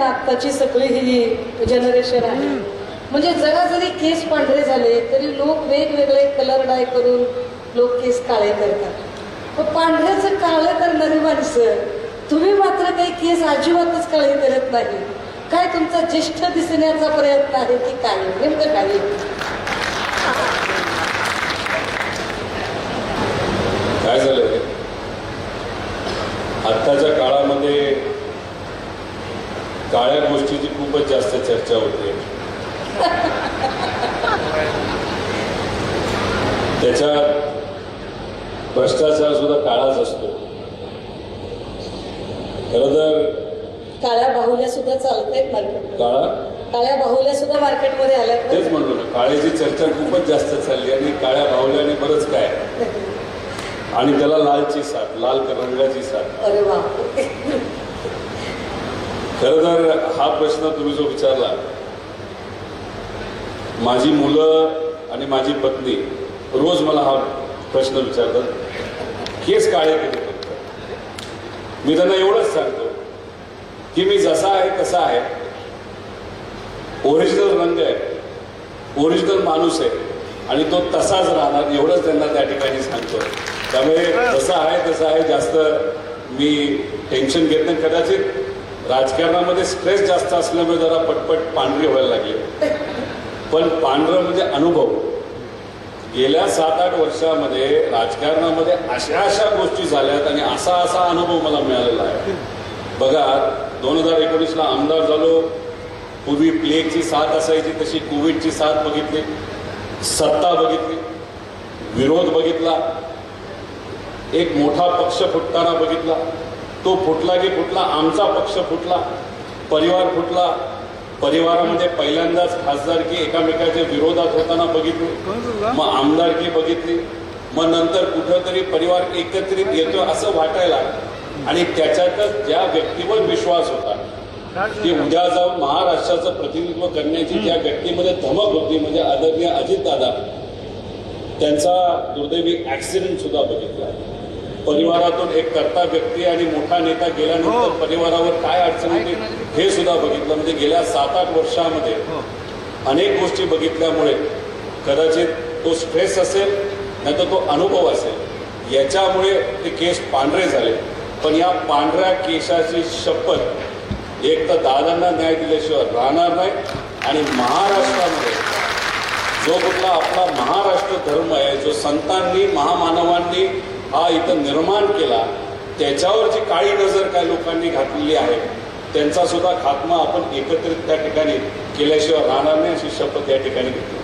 ना आत्ताची सगळी ही जनरेशन आहे. म्हणजे जरा जरी केस पांढरे झाले तरी लोक वेगवेगळे कलर डाय करून लोक केस काळे करतात. पण पांढऱ्याचं काळं करणारी माणसं, तुम्ही मात्र काही केस अजिबातच काळे करत नाही. काय तुमचा ज्येष्ठ दिसण्याचा प्रयत्न आहे की काय, नेमकं काय? काय झालंय आत्ताच्या काळामध्ये काळ्या गोष्टीची खूपच जास्त चर्चा होते. त्याच्यात भ्रष्टाचार सुद्धा काळाच असतो. खरं तर काळ्या बाहुल्या सुद्धा चालतायत मार्केट. काळ्या बाहुल्या सुद्धा मार्केटमध्ये आल्या. तेच म्हणलो ना, काळ्याची चर्चा खूपच जास्त चालली आणि काळ्या बाहुल्याने बरंच काय, आणि त्याला लालची साथ, लाल रंगाची साथ. अरे वा. खरं तर हा प्रश्न तुम्ही जो विचारला, माझी मुलं आणि माझी पत्नी रोज मला हा प्रश्न विचारतात, केस काळे कधी करतात. मी त्यांना एवढंच सांगतो की मी जसा आहे तसा आहे, ओरिजिनल रंग आहे, ओरिजिनल माणूस आहे आणि तो तसाच राहणार, एवढंच त्यांना त्या ठिकाणी सांगतो. त्यामुळे जसा आहे तसा आहे, जास्त मी टेन्शन घेत नाही. कदाचित राजकारणामध्ये स्ट्रेस जास्त असल्यामुळे जरा पटपट पांढरी व्हायला लागली. पण पांढरं म्हणजे अनुभव. गेल्या 7-8 वर्षामध्ये राजकारणामध्ये अशा गोष्टी झाल्यात आणि असा अनुभव मला मिळालेला आहे. बघा, 2019ला आमदार झालो, पूर्वी प्लेगची साथ असायची तशी कोविडची साथ बघितली, सत्ता बघितली, विरोध बघितला, एक मोठा पक्ष फुटताना बघितला, तो फुटला की फुटला, आमचा पक्ष फुटला, परिवार फुटला, परिवारामध्ये पहिल्यांदाच खासदारकी एकामेकाच्या विरोधात होताना बघितली, मग आमदारकी बघितली, मग नंतर कुठंतरी परिवार एकत्रित येतो असं वाटायला. आणि त्याच्यातच ज्या व्यक्तीवर विश्वास होता की उद्या जाऊन महाराष्ट्राचं प्रतिनिधित्व करण्याची ज्या व्यक्तीमध्ये धमक होती, म्हणजे आदरणीय अजितदादा, त्यांचा दुर्दैवी ऍक्सिडेंट सुद्धा बघितला. परिवारातून एक कर्ता व्यक्ती आणि मोठा नेता गेल्यानंतर परिवारावर काय अडचण होती हे सुद्धा बघितलं. म्हणजे गेल्या 7-8 वर्षामध्ये अनेक गोष्टी बघितल्यामुळे कदाचित तो स्ट्रेस असेल, नाही तर तो अनुभव असेल, याच्यामुळे ते केस पांढरे झाले. पण या पांढऱ्या केसाची शपथ एक तर दादांना न्याय दिल्याशिवाय राहणार नाही. आणि महाराष्ट्रामध्ये जो कुठला आपला महाराष्ट्र धर्म आहे, जो संतांनी महामानवांनी हा इथं निर्माण केला, त्याच्यावर जी काळी नजर काय लोकांनी घातलेली आहे, त्यांचा सुद्धा खात्मा आपण एकत्रित त्या ठिकाणी केल्याशिवाय राहणार नाही, अशी शपथ या ठिकाणी घेतली.